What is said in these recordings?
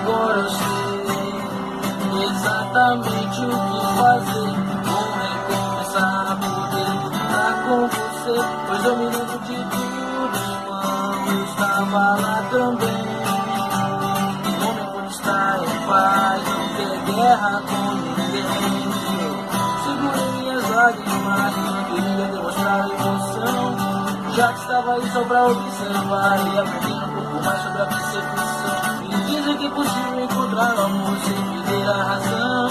Agora eu sei exatamente o que fazer. Vou recomeçar a poder estar com você, pois eu me lembro de tudo enquanto eu estava lá também. O homem quando está em paz não quer guerra com ninguém. Segurei minhas lágrimas, não queria demonstrar emoção, já que estava aí só pra observar e aprender um pouco mais sobre a percepção. Me dizem que é possível encontrar o amor sem perder a razão,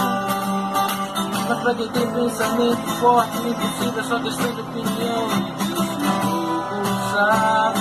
mas pra quem tem pensamento forte, impossível é só questão de opinião. E disso pouco sabe.